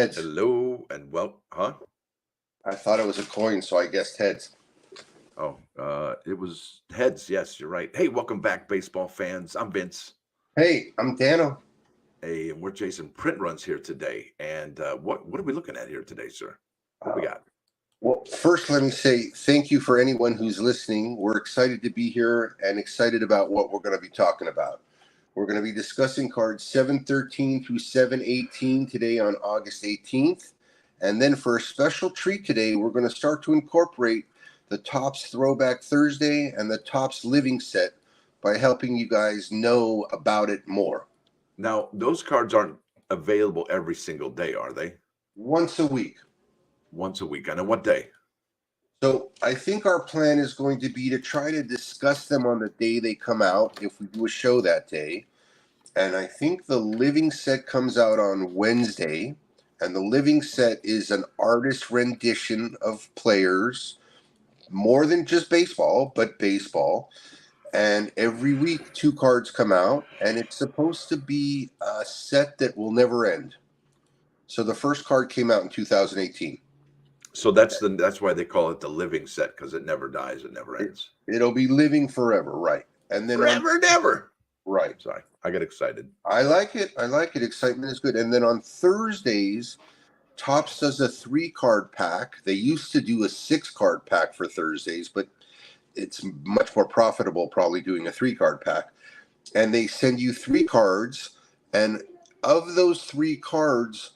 Heads. Hello and huh? I thought it was a coin, so I guessed heads. Oh, it was heads. Yes, you're right. Hey, welcome back, baseball fans. I'm Vince. Hey, I'm Dano. Hey, and we're Jason Print Runs here today. And what are we looking at here today, sir? What we Uh, got? well, first, let me say thank you for anyone who's listening. We're excited to be here and excited about what we're going to be talking about. We're going to be discussing cards 713 through 718 today on August 18th. And then for a special treat today, we're going to start to incorporate the Topps Throwback Thursday and the Topps Living Set by helping you guys know about it more. Now, those cards aren't available every single day, are they? Once a week. Once a week. I know what day. So I think our plan is going to be to try to discuss them on the day they come out, if we do a show that day. And I think the living set comes out on Wednesday. And the living set is an artist rendition of players, more than just baseball, but baseball. And every week, 2 cards come out, and it's supposed to be a set that will never end. So the first card came out in 2018. So that's why they call it the living set, because it never dies, it never ends. It'll be living forever, right? And then forever and ever. Right. Sorry, I get excited. I like it. Excitement is good. And then on Thursdays, Topps does a 3-card pack. They used to do a 6-card pack for Thursdays, but it's much more profitable probably doing a 3-card pack. And they send you 3 cards, and of those 3 cards,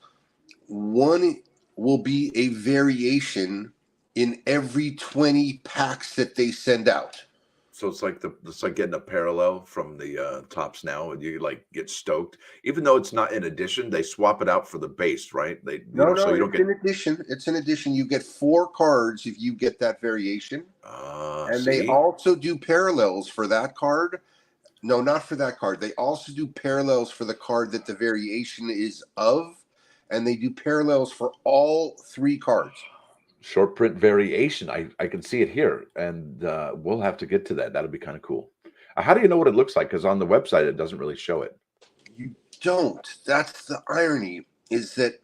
one will be a variation in every 20 packs that they send out. So it's like getting a parallel from the Topps now, and you like get stoked. Even though it's not in addition, they swap it out for the base, right? So you don't get in addition. It's in addition. You get 4 cards if you get that variation. And they also do parallels for that card. No, not for that card. They also do parallels for the card that the variation is of, and they do parallels for all 3 cards. Short print variation. I can see it here, and we'll have to get to that. That'll be kind of cool. How do you know what it looks like? Because on the website, it doesn't really show it. You don't. That's the irony, is that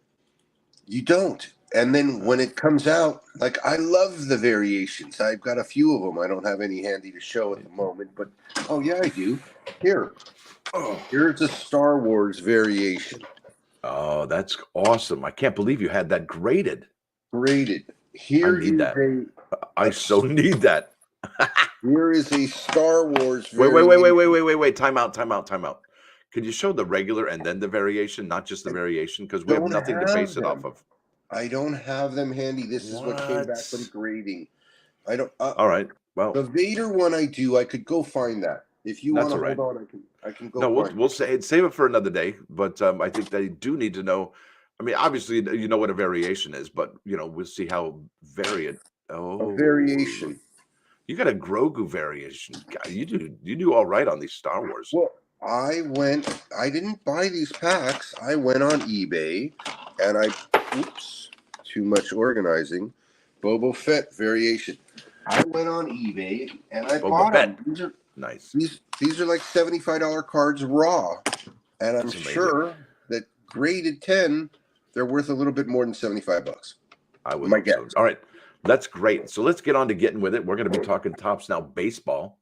you don't. And then when it comes out, like, I love the variations. I've got a few of them. I don't have any handy to show at the moment, but oh yeah, I do. Here. Oh, here's a Star Wars variation. Oh, that's awesome. I can't believe you had that graded. Here I need that. I so need that. Here is a Star Wars variation. Wait. Time out. Could you show the regular and then the variation, not just the variation? Because we have nothing to base it off of. I don't have them handy. This is what came back from grading. I don't. All right. Well, the Vader one I do. I could go find that. If you want to hold on, I can go. No, we'll save it for another day. But I think they do need to know. I mean, obviously, you know what a variation is, but we'll see how variant. Oh, a variation. You got a Grogu variation. God, you do all right on these Star Wars. Well, I didn't buy these packs. I went on eBay and too much organizing. Boba Fett variation. I went on eBay and I bought them. These are nice. These are like $75 cards raw. And I'm sure that graded 10, they're worth a little bit more than $75. I would. My guess. All right. That's great. So let's get on to getting with it. We're going to be talking Topps now baseball.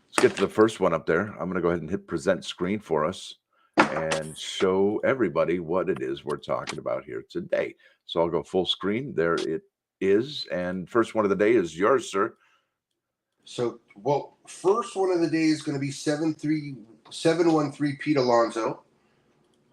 Let's get to the first one up there. I'm going to go ahead and hit present screen for us and show everybody what it is we're talking about here today. So I'll go full screen. There it is. And first one of the day is yours, sir. So, first one of the day is going to be 713 Pete Alonso.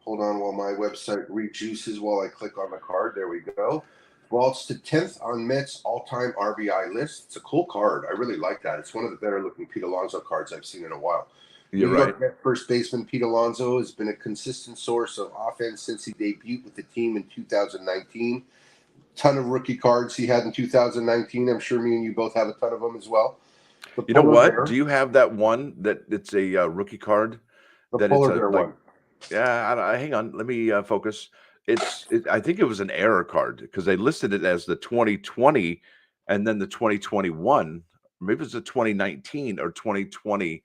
Hold on while my website rejuices while I click on the card. There we go. Vaults to 10th on Mets all-time RBI list. It's a cool card. I really like that. It's one of the better-looking Pete Alonso cards I've seen in a while. You're right. First baseman Pete Alonso has been a consistent source of offense since he debuted with the team in 2019. Ton of rookie cards he had in 2019. I'm sure me and you both have a ton of them as well. You know what? Do you have that one that it's a rookie card? The polar bear one. Yeah, hang on. Let me focus. I think it was an error card because they listed it as the 2020 and then the 2021. Maybe it was the 2019 or 2020.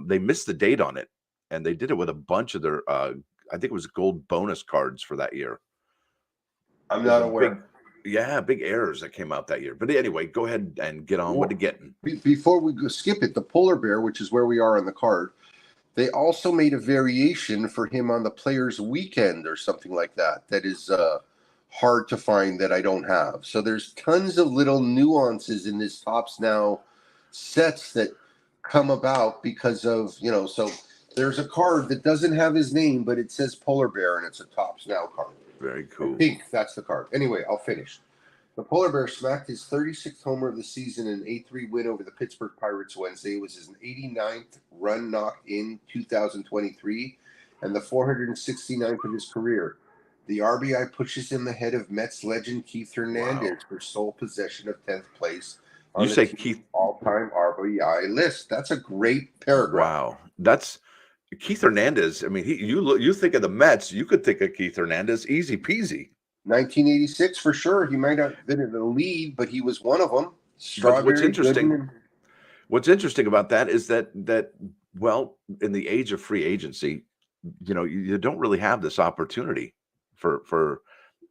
They missed the date on it, and they did it with a bunch of their, I think it was gold bonus cards for that year. I'm Those not are aware. big errors that came out that year. But anyway, go ahead and get on with the Well, getting. before we go skip it, the polar bear, which is where we are on the card, they also made a variation for him on the Players Weekend or something like that. That is hard to find that I don't have. So there's tons of little nuances in this Tops Now sets that come about because of, so there's a card that doesn't have his name, but it says polar bear and it's a Tops Now card. Very I cool. think that's the card. Anyway, I'll finish. The Polar Bear smacked his 36th homer of the season in an 8-3 win over the Pittsburgh Pirates Wednesday. It was his 89th run knocked in 2023 and the 469th of his career. The RBI pushes him ahead of Mets legend Keith Hernandez for sole possession of 10th place on You the say team's Keith. all-time RBI list. That's a great paragraph. Wow. That's Keith Hernandez. I mean, you think of the Mets, you could think of Keith Hernandez, easy peasy. 1986 for sure. He might have been in the lead, but he was one of them. But what's Strawberry, interesting, Gooden, what's interesting about that is that well, in the age of free agency, you don't really have this opportunity for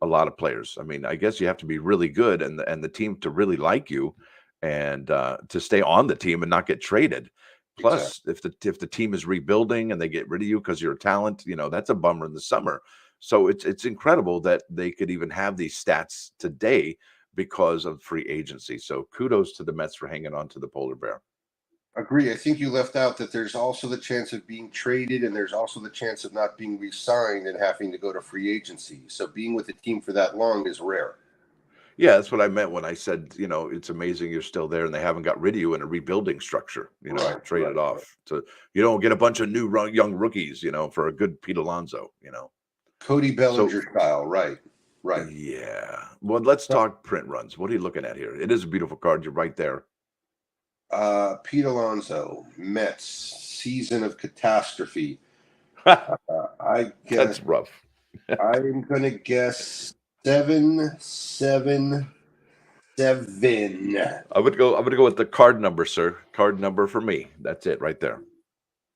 a lot of players. I mean, I guess you have to be really good and the team to really like you and to stay on the team and not get traded. Plus, if the team is rebuilding and they get rid of you because you're a talent, that's a bummer in the summer. So it's incredible that they could even have these stats today because of free agency. So kudos to the Mets for hanging on to the polar bear. Agree. I think you left out that there's also the chance of being traded and there's also the chance of not being re-signed and having to go to free agency. So being with the team for that long is rare. Yeah, that's what I meant when I said, it's amazing you're still there and they haven't got rid of you in a rebuilding structure, traded off. So you don't get a bunch of new young rookies, for a good Pete Alonso, Cody Bellinger So style, right. yeah. Well, let's talk print runs. What are you looking at here? It is a beautiful card. You're right there. Pete Alonso, Mets, season of catastrophe. I guess That's rough. I'm gonna guess 777. I'm gonna go with the card number, sir. Card number for me. That's it right there.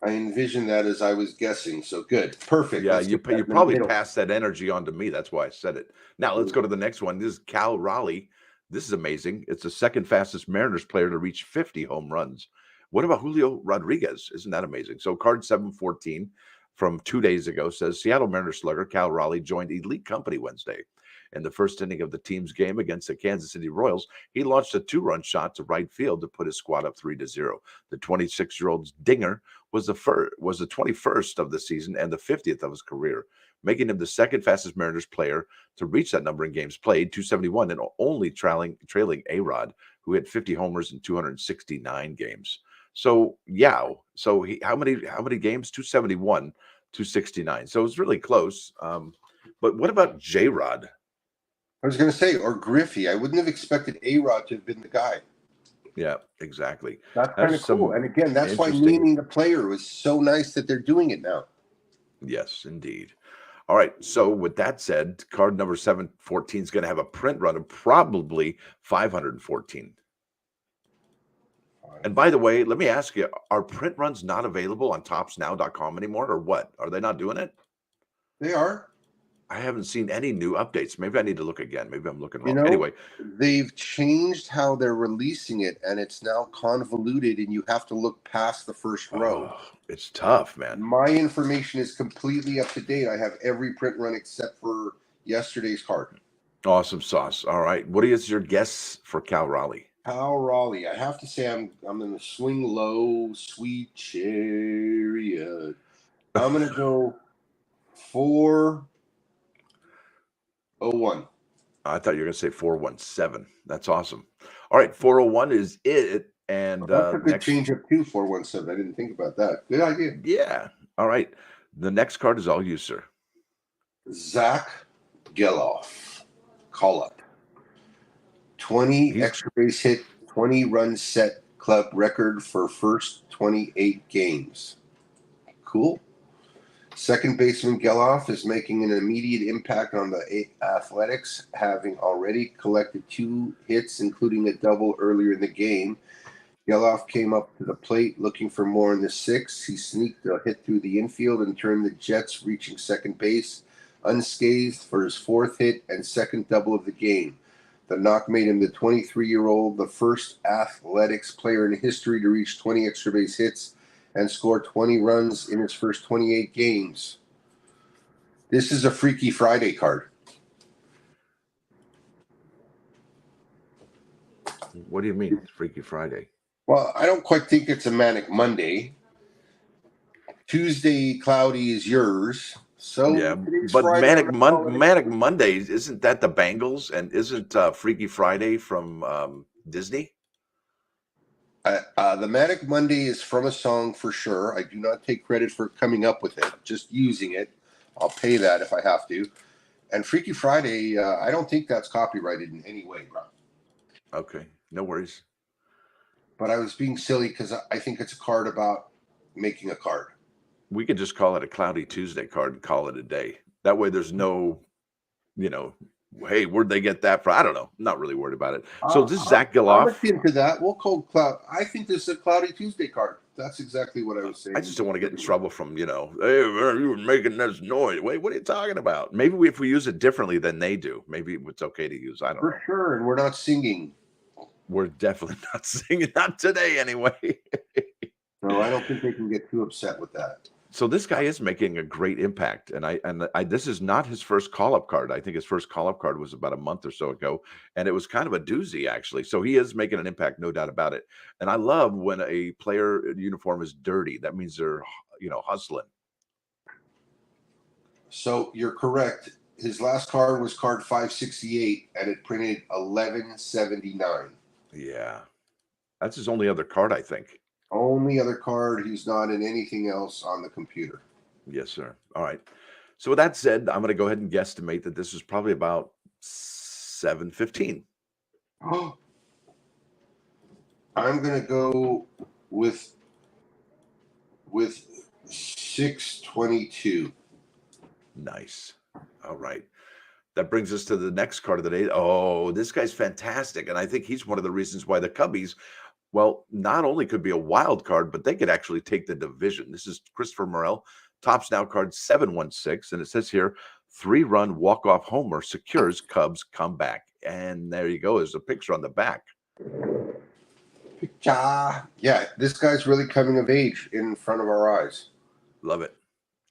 I envisioned that as I was guessing. So good, perfect. Yeah, Let's you get that in the probably middle. passed that energy on to me. That's why I said it. Now let's go to the next one. This is Cal Raleigh. This is amazing. It's the second fastest Mariners player to reach 50 home runs. What about Julio Rodriguez? Isn't that amazing? So card 714 from 2 days ago says Seattle Mariners slugger Cal Raleigh joined elite company Wednesday. In the first inning of the team's game against the Kansas City Royals, he launched a 2-run shot to right field to put his squad up 3-0. The 26-year-old's dinger was the 21st of the season and the 50th of his career, making him the second fastest Mariners player to reach that number in games played, 271, and only trailing A-Rod, who had 50 homers in 269 games. So yeah, so how many games? 271, 269. So it's really close. But what about J-Rod? I was going to say, or Griffey. I wouldn't have expected A-Rod to have been the guy. Yeah, exactly. That's kind of cool. And again, that's why naming the player was so nice that they're doing it now. Yes, indeed. All right. So with that said, card number 714 is going to have a print run of probably 514. And by the way, let me ask you, are print runs not available on topsnow.com anymore or what? Are they not doing it? They are. I haven't seen any new updates. Maybe I need to look again. Maybe I'm looking wrong. Anyway, they've changed how they're releasing it, and it's now convoluted, and you have to look past the first row. It's tough, man. My information is completely up to date. I have every print run except for yesterday's card. Awesome sauce. All right. What is your guess for Cal Raleigh? Cal Raleigh. I have to say I'm going to swing low, sweet chariot. I'm going to go 401. I thought you were going to say 417. That's awesome. All right, 401 is it. And that's a good change up to 417. I didn't think about that. Good idea. Yeah. All right. The next card is all you, sir. Zach Geloff. Call up. 20 extra base hit, 20 run set club record for first 28 games. Cool. Second baseman Geloff is making an immediate impact on the Athletics, having already collected 2 hits, including a double earlier in the game. Geloff came up to the plate looking for more in the 6th. He sneaked a hit through the infield and turned the Jets, reaching second base unscathed for his 4th hit and 2nd double of the game. The knock made him the 23-year-old, the first Athletics player in history to reach 20 extra base hits and score 20 runs in his first 28 games. This is a Freaky Friday card. What do you mean, Freaky Friday? Well, I don't quite think it's a Manic Monday. Tuesday, cloudy is yours. So Yeah, today's but Friday. Manic Mondays, isn't that the Bangles? And isn't Freaky Friday from Disney? The Manic Monday is from a song for sure. I do not take credit for coming up with it, just using it. I'll pay that if I have to. And Freaky Friday, I don't think that's copyrighted in any way, bro. Okay, no worries. But I was being silly because I think it's a card about making a card. We could just call it a Cloudy Tuesday card and call it a day. That way there's no, hey, where'd they get that from? I don't know. I'm not really worried about it. So this is Zach I'll Geloff. look into that. We'll call Cloud. I think this is a Cloudy Tuesday card. That's exactly what I was saying. I just don't want to get in trouble from, hey, you were making this noise. Wait, what are you talking about? Maybe if we use it differently than they do, maybe it's okay to use. I don't know. For sure, and we're not singing. We're definitely not singing, not today anyway. No, I don't think they can get too upset with that. So this guy is making a great impact, and I this is not his first call-up card. I think his first call-up card was about a month or so ago, and it was kind of a doozy, actually. So he is making an impact, no doubt about it. And I love when a player uniform is dirty. That means they're, hustling. So you're correct. His last card was card 568, and it printed 1179. Yeah, that's his only other card, I think. Only other card. He's not in anything else on the computer. Yes, sir. All right. So with that said, I'm going to go ahead and guesstimate that this is probably about 7:15. Oh, I'm gonna go with 622. Nice. All right. That brings us to the next card of the day. Oh, this guy's fantastic. And I think he's one of the reasons why the Cubbies, well, not only could be a wild card, but they could actually take the division. This is Christopher Morel, Tops Now card 716. And it says here, 3-run walk-off homer secures Cubs comeback. And there you go. There's a picture on the back. Yeah, this guy's really coming of age in front of our eyes. Love it.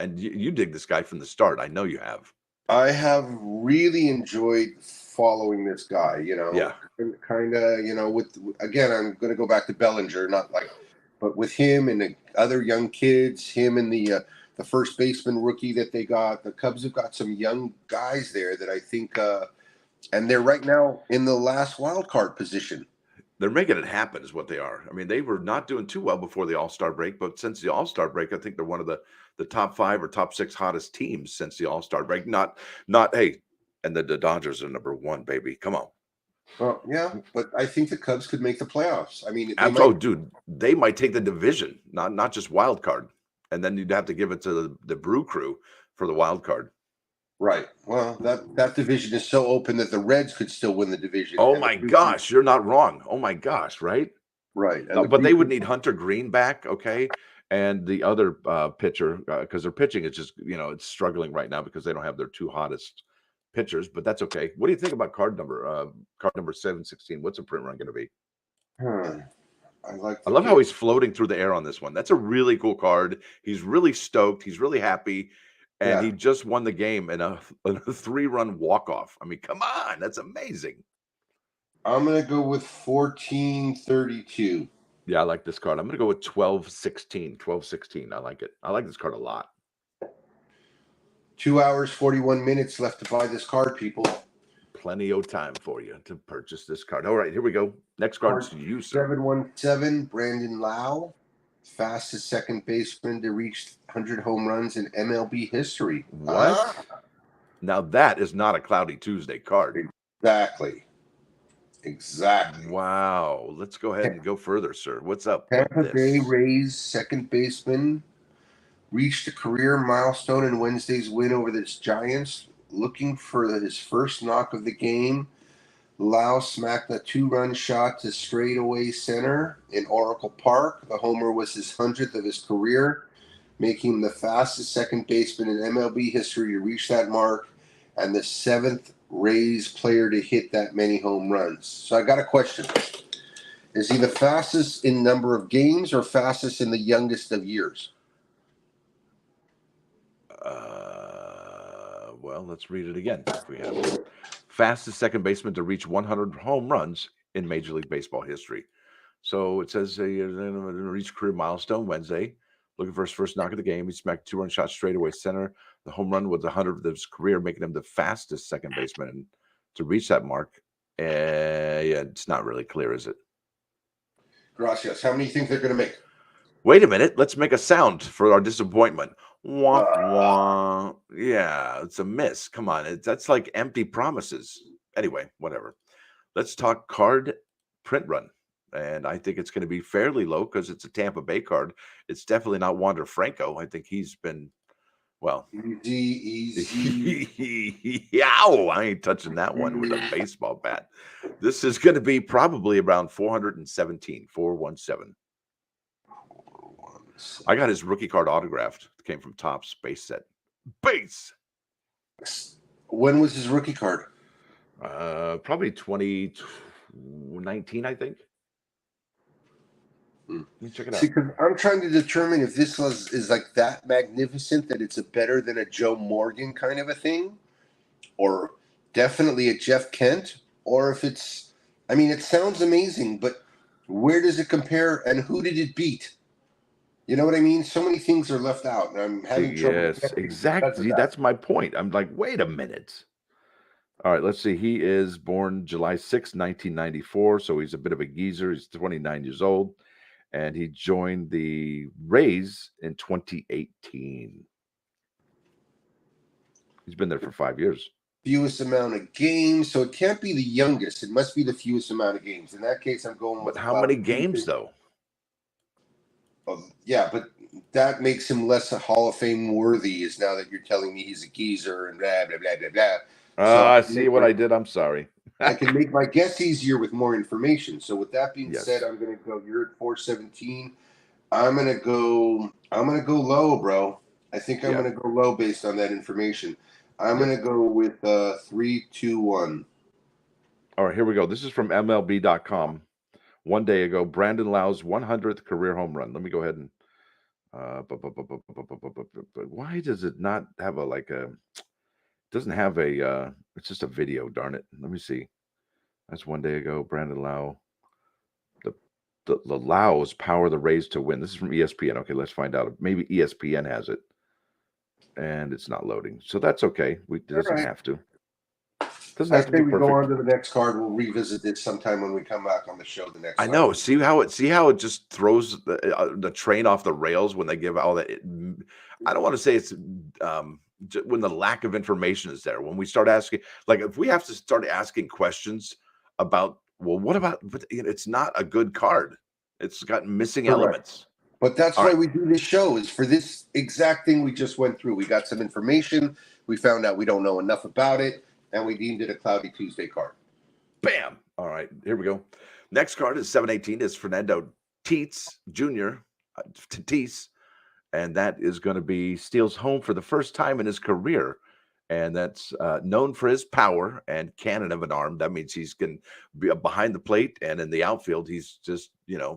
And you dig this guy from the start. I know you have. I have really enjoyed following this guy, Yeah. kind of, with, again, I'm going to go back to Bellinger, but with him and the other young kids, him and the first baseman rookie that they got, the Cubs have got some young guys there that I think, and they're right now in the last wild card position. They're making it happen is what they are. I mean, they were not doing too well before the All-Star break, but since the All-Star break, I think they're one of the top 5 or top 6 hottest teams since the All-Star break. Not hey, and the Dodgers are number 1, baby. Come on. Well, yeah, but I think the Cubs could make the playoffs. I mean, dude, they might take the division, not just wild card. And then you'd have to give it to the Brew Crew for the wild card. Right. Well, that division is so open that the Reds could still win the division. Oh my gosh, you're not wrong. Oh my gosh, right? Right. No, but they would need Hunter Green back, okay? And the other pitcher, because their pitching is just, it's struggling right now because they don't have their 2 hottest pitchers, but that's okay. What do you think about card number 716? What's a print run going to be? I love how he's floating through the air on this one. That's a really cool card. He's really stoked. He's really happy. And he just won the game in a 3-run walk-off. I mean, come on. That's amazing. I'm going to go with 1432. Yeah, I like this card. I'm going to go with 1216. 1216. I like it. I like this card a lot. 2 hours, 41 minutes left to buy this card, people. Plenty of time for you to purchase this card. All right, here we go. Next card is you, sir. 717, Brandon Lau. Fastest second baseman to reach 100 home runs in MLB history. What? Now that is not a Cloudy Tuesday card. Exactly. Wow. Let's go ahead and go further, sir. What's up? Tampa Bay Rays second baseman reached a career milestone in Wednesday's win over the Giants. Looking for his first knock of the game, Lau smacked a 2-run shot to straightaway center in Oracle Park. The homer was his 100th of his career. making him the fastest second baseman in MLB history to reach that mark and the 7th Rays player to hit that many home runs. So I got a question. Is he the fastest in number of games or fastest in the youngest of years? Well, let's read it again if we have it. Fastest second baseman to reach 100 home runs in Major League Baseball history. So it says reached career milestone Wednesday. Looking for his first knock of the game. He smacked 2 run shots straight away center. The home run was the 100th of his career, making him the fastest second baseman to reach that mark. Yeah, it's not really clear, is it? Gracias. How many do you think they're going to make? Wait a minute. Let's make a sound for our disappointment. Wah, wah. Yeah, it's a miss. Come on. That's like empty promises. Anyway, whatever. Let's talk card print run. And I think it's going to be fairly low because it's a Tampa Bay card. It's definitely not Wander Franco. I think he's been, well, easy. Yow, I ain't touching that one with a baseball bat. This is going to be probably around 417, 417. I got his rookie card autographed. It came from Topps base set. Base. When was his rookie card? Probably 2019, I think. Let me check it out. See, because I'm trying to determine if this is like that magnificent that it's a better than a Joe Morgan kind of a thing, or definitely a Jeff Kent, or if it's, I mean, it sounds amazing, but where does it compare and who did it beat? You know what I mean? So many things are left out, and I'm having trouble. Yes, exactly. That's my point. I'm like, wait a minute. All right, let's see. He is born July 6, 1994, so he's a bit of a geezer. He's 29 years old, and he joined the Rays in 2018. He's been there for 5 years. Fewest amount of games, so it can't be the youngest. It must be the fewest amount of games. In that case, I'm going with. But how many games, though? Yeah, but that makes him less a Hall of Fame worthy. Is now that you're telling me he's a geezer and blah blah blah blah blah. I see what I did. I'm sorry. I can make my guess easier with more information. So with that being said, I'm going to go. You're at 417. I'm going to go low, bro. I think I'm going to go low based on that information. I'm going to go with 3, 2, 1. All right, here we go. This is from MLB.com. One day ago, Brandon Lau's 100th career home run. Let me go ahead and. Why does it not have doesn't have a? It's just a video. Darn it. Let me see. That's one day ago. Brandon Lau. The Laos power the Rays to win. This is from ESPN. Okay, let's find out. Maybe ESPN has it, and it's not loading. So that's okay. It doesn't have to. Doesn't have to be perfect. We go on to the next card. We'll revisit this sometime when we come back on the show. The next. I know. See how it just throws the train off the rails when they give all that. I don't want to say it's when the lack of information is there. When we start asking, like, if we have to start asking questions about, well, what about? But it's not a good card. It's got missing elements. But that's why we do this show, is for this exact thing we just went through. We got some information. We found out we don't know enough about it. And we deemed it a Cloudy Tuesday card. Bam! All right, here we go. Next card is 718. Is Fernando Tatis Jr. Tatis, and that is going to be steals home for the first time in his career, and that's known for his power and cannon of an arm. That means he's going to be behind the plate and in the outfield. He's just,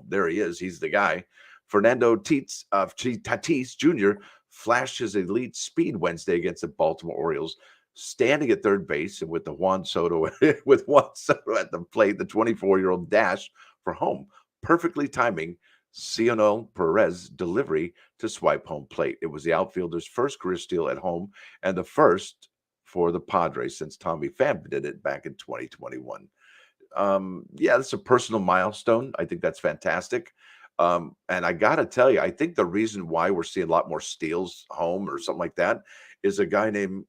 there he is. He's the guy. Fernando Tatis Jr. flashed his elite speed Wednesday against the Baltimore Orioles, standing at third base, and with Juan Soto at the plate, the 24-year-old dash for home, perfectly timing Cionel Perez delivery to swipe home plate. It was the outfielder's first career steal at home and the first for the Padres since Tommy Pham did it back in 2021. That's a personal milestone. I think that's fantastic. And I got to tell you, I think the reason why we're seeing a lot more steals home or something like that is a guy named,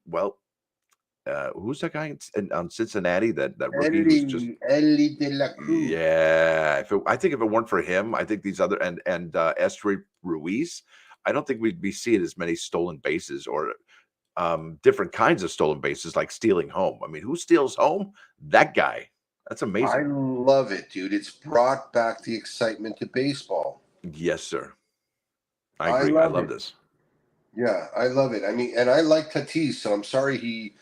who's that guy on Cincinnati? That rookie who's just Ellie De La Cruz. Yeah. I think if it weren't for him, I think these other and Esteury Ruiz, I don't think we'd be seeing as many stolen bases or different kinds of stolen bases like stealing home. I mean, who steals home? That guy. That's amazing. I love it, dude. It's brought back the excitement to baseball. Yes, sir. I agree. I love this. Yeah, I love it. I mean, and I like Tatis, so I'm sorry he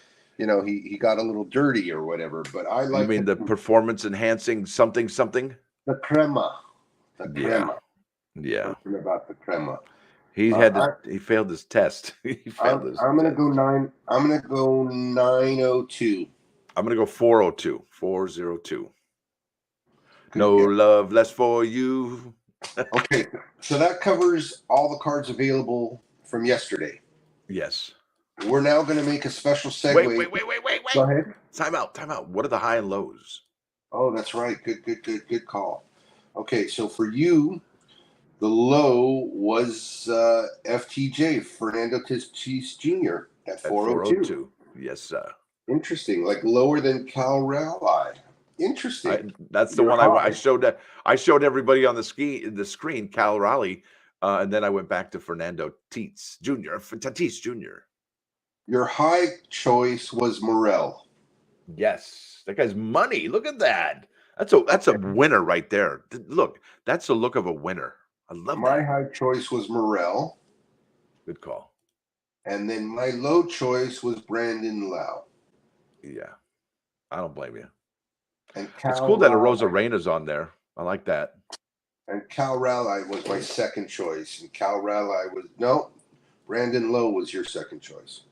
got a little dirty or whatever. But I You like mean the performance enhancing something something? the crema, the Yeah, crema. yeah. Something about the crema. He Uh, had to. He failed his test. He failed his I'm gonna test. go nine. I'm gonna go 902. I'm gonna go 402. 402. Good No guess. love less for you. Okay, so that covers all the cards available from yesterday. Yes. We're now going to make a special Wait, segue. wait, wait, wait, wait, Go wait. ahead. Time out. Time out. What are the high and lows? Oh, that's right. Good call. Okay, so for you, the low was FTJ, Fernando Tatis Jr. at At 402. 402. Yes, sir. Interesting, like lower than Cal Raleigh. Interesting. That's the You're one I high. showed. I showed everybody on the screen. Cal Raleigh, and then I went back to Fernando Tatis Jr. Your high choice was Morel. Yes, that guy's money. Look at that. That's a winner right there. Look, that's the look of a winner. I love My that. high choice was Morel. Good call. And then my low choice was Brandon Lau. Yeah, I don't blame you. And It's Cal cool that Raleigh. Rosa Reina's on there. I like that. And Cal Raleigh was my second choice. And Cal Raleigh was no. Brandon Lowe was your second choice.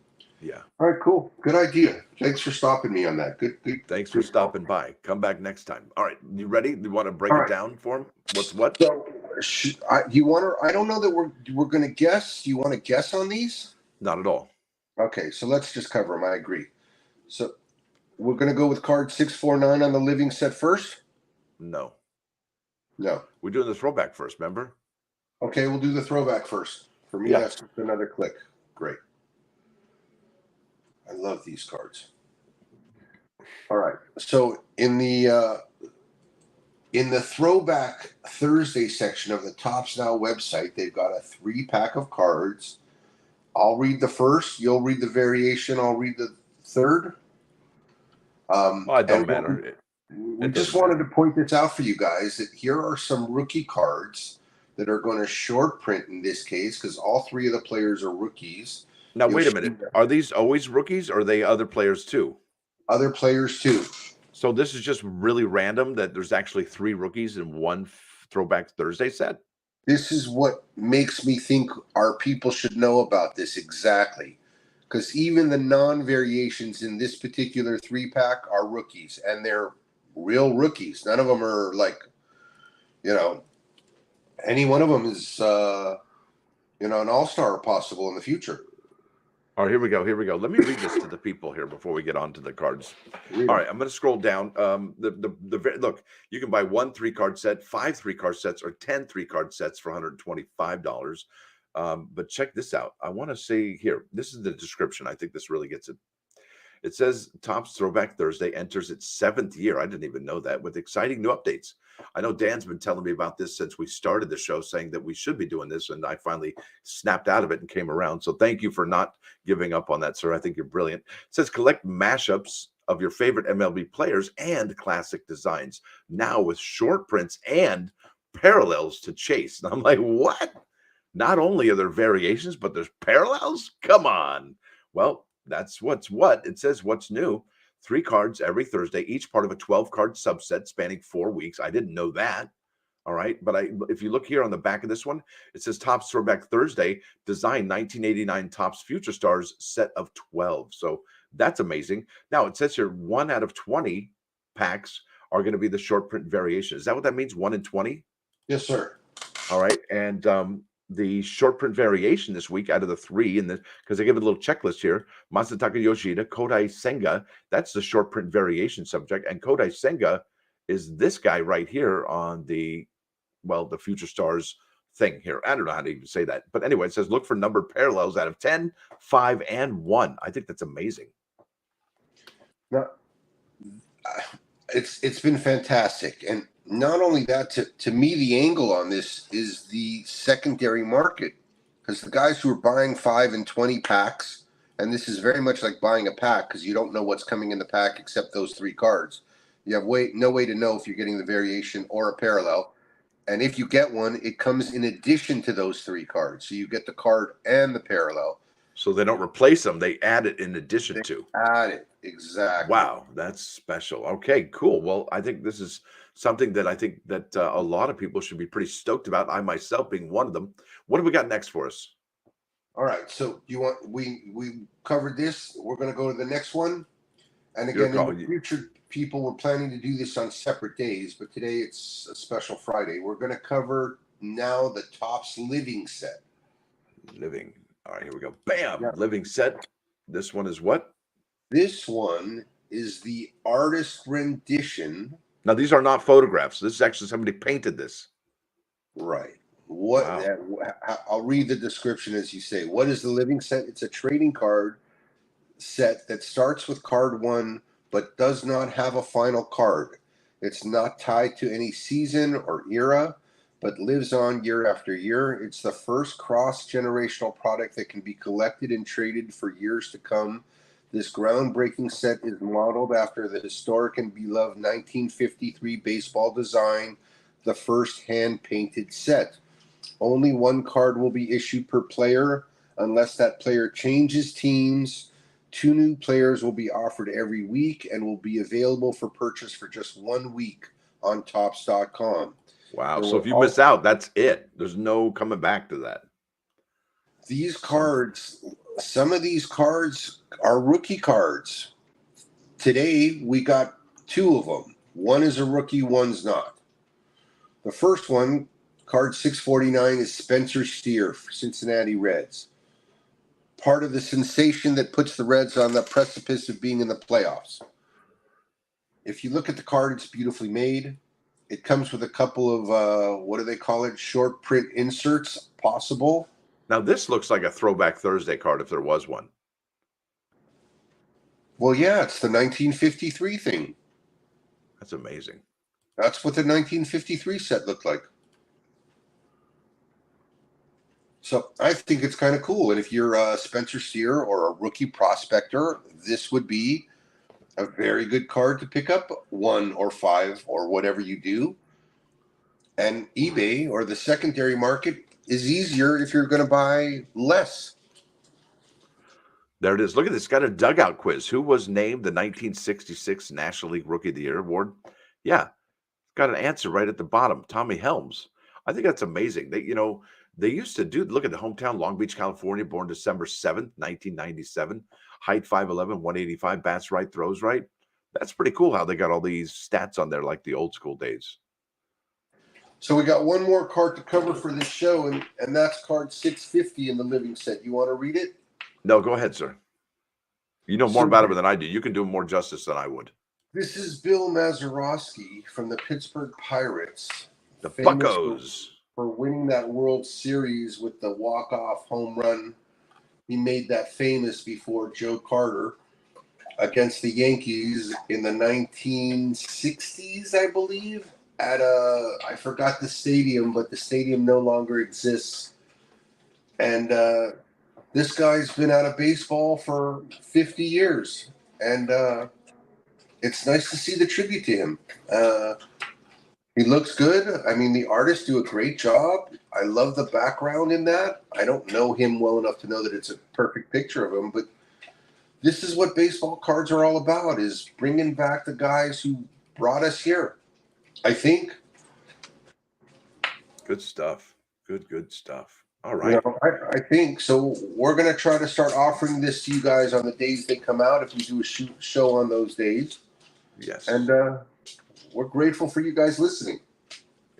Yeah. All right, cool. Good idea. Thanks for stopping me on that. Thanks for Good call. stopping by. Come back next time. All right, you ready? You want to break All it right. down for him? What's what? So, do you want to? I don't know that we're going to guess. Do you want to guess on these? Not at all. Okay, so let's just cover them. I agree. So we're going to go with card 649 on the living set first. No. No. We're doing the throwback first, remember? Okay, we'll do the throwback first. For me, Yeah. that's just another click. Great. I love these cards. All right. So in the throwback Thursday section of the Tops Now website, they've got a 3-pack of cards. I'll read the first. You'll read the variation. I'll read the third. Well, it don't And matter. we just wanted to point this out for you guys that here are some rookie cards that are going to short print in this case because all 3 of the players are rookies. Now, You'll wait a see minute. Are these always rookies or are they other players too? other players too. So this is just really random that there's actually 3 rookies in one throwback Thursday set? This is what makes me think our people should know about this exactly. Because even the non-variations in this particular 3-pack are rookies, and they're real rookies. None of them are like, any one of them is, an all-star possible in the future. All right, here we go. Here we go. Let me read this to the people here before we get on to the cards. All right, I'm going to scroll down. Look, you can buy 1 3-card set, 5 3-card sets, or 10 3-card sets for $125. But check this out. I want to say here. This is the description. I think this really gets it. It says Topps Throwback Thursday enters its 7th year. I didn't even know that, with exciting new updates. I know Dan's been telling me about this since we started the show, saying that we should be doing this, and I finally snapped out of it and came around. So thank you for not giving up on that, sir. I think you're brilliant. It says collect mashups of your favorite MLB players and classic designs, now with short prints and parallels to chase. And I'm like, what? Not only are there variations, but there's parallels? Come on. Well, that's what's what. It says what's new. 3 cards every Thursday, each part of a 12-card subset spanning 4 weeks. I didn't know that. All right. But if you look here on the back of this one, it says Topps Throwback Thursday, design 1989 Topps Future Stars set of 12. So that's amazing. Now it says here 1 out of 20 packs are going to be the short print variation. Is that what that means? 1 in 20? Yes, sir. All right. And the short print variation this week out of the 3, and because they give it a little checklist here, Masataka Yoshida, Kodai Senga, that's the short print variation subject. And Kodai Senga is this guy right here on the Future Stars thing here. I don't know how to even say that. But anyway, it says look for numbered parallels out of 10, 5, and 1. I think that's amazing. Now, it's been fantastic. And not only that, to me, the angle on this is the secondary market. Because the guys who are buying 5 and 20 packs, and this is very much like buying a pack because you don't know what's coming in the pack except those 3 cards. You have no way to know if you're getting the variation or a parallel. And if you get one, it comes in addition to those 3 cards. So you get the card and the parallel. So they don't replace them; they add it in addition They to. add it. Exactly. Wow, that's special. Okay, cool. Well, I think this is something that I think that a lot of people should be pretty stoked about. I myself being one of them. What have we got next for us? All right. So you want we covered this. We're going to go to the next one. And Your again, in call. the future, people were planning to do this on separate days, but today it's a special Friday. We're going to cover now the Topps Living set. Living. All right, here we go. Bam! Yeah. Living set. This one is what? This one is the artist rendition. Now, these are not photographs. This is actually somebody painted this. Right. Wow. I'll read the description as you say. What is the Living set? It's a trading card set that starts with card 1 but does not have a final card. It's not tied to any season or era, but lives on year after year. It's the first cross-generational product that can be collected and traded for years to come. This groundbreaking set is modeled after the historic and beloved 1953 baseball design, the first hand-painted set. Only 1 card will be issued per player unless that player changes teams. 2 new players will be offered every week and will be available for purchase for just 1 week on Topps.com. Wow. So if you miss out, that's it. There's no coming back to that. These cards, some of these cards are rookie cards. Today, we got 2 of them. One is a rookie, one's not. The first one, card 649, is Spencer Steer for Cincinnati Reds. Part of the sensation that puts the Reds on the precipice of being in the playoffs. If you look at the card, it's beautifully made. It comes with a couple of, what do they call it, short print inserts possible. Now, this looks like a Throwback Thursday card if there was one. Well, yeah, it's the 1953 thing. That's amazing. That's what the 1953 set looked like. So I think it's kind of cool. And if you're a Spencer Steer or a rookie prospector, this would be a very good card to pick up, 1 or 5 or whatever you do. And eBay or the secondary market is easier if you're going to buy less. There it is. Look at this. Got a dugout quiz. Who was named the 1966 National League Rookie of the Year award? Yeah, got an answer right at the bottom. Tommy Helms. I think that's amazing. They used to look at the hometown, Long Beach, California, born December 7th, 1997. Height 5'11", 185, bats right, throws right. That's pretty cool how they got all these stats on there like the old school days. So we got one more card to cover for this show, and that's card 650 in the Living set. You want to read it? No, go ahead, sir. You know more about it than I do. You can do more justice than I would. This is Bill Mazeroski from the Pittsburgh Pirates. The Buccos. For winning that World Series with the walk-off home run. He made that famous before Joe Carter against the Yankees in the 1960s, I believe. I forgot the stadium, but the stadium no longer exists. And this guy's been out of baseball for 50 years. And it's nice to see the tribute to him. He looks good. I mean, the artists do a great job. I love the background in that. I don't know him well enough to know that it's a perfect picture of him, but this is what baseball cards are all about, is bringing back the guys who brought us here. I think. Good stuff. Good stuff. All right. I think so. We're going to try to start offering this to you guys on the days they come out if we do a show on those days. Yes. And we're grateful for you guys listening.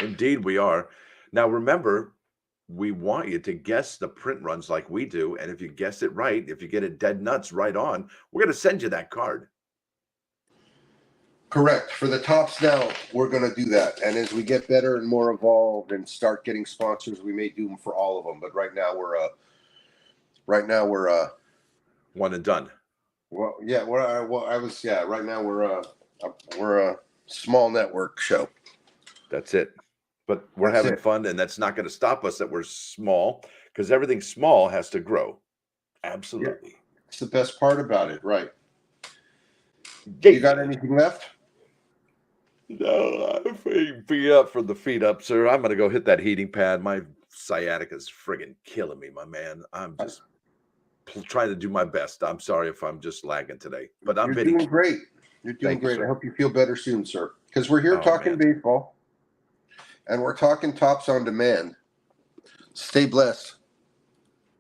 Indeed, we are. Now, remember, we want you to guess the print runs like we do. And if you guess it right, if you get it dead nuts right on, we're going to send you that card. Correct. For the Topps now, we're going to do that. And as we get better and more evolved and start getting sponsors, we may do them for all of them. But right now we're one and done. Well, yeah. Right now we're a small network show. That's it. But we're having fun, and that's not going to stop us that we're small, because everything small has to grow. Absolutely. Yeah. It's the best part about it, right? Yeah. You got anything left? No, feet up for the feet up, sir. I'm gonna go hit that heating pad. My sciatica is friggin' killing me, my man. I'm just trying to do my best. I'm sorry if I'm just lagging today, but I'm You're hitting. doing great. You're doing Thank you, great. I sir. hope you feel better soon, sir. Because we're here Oh talking man. baseball, and we're talking tops on demand. Stay blessed.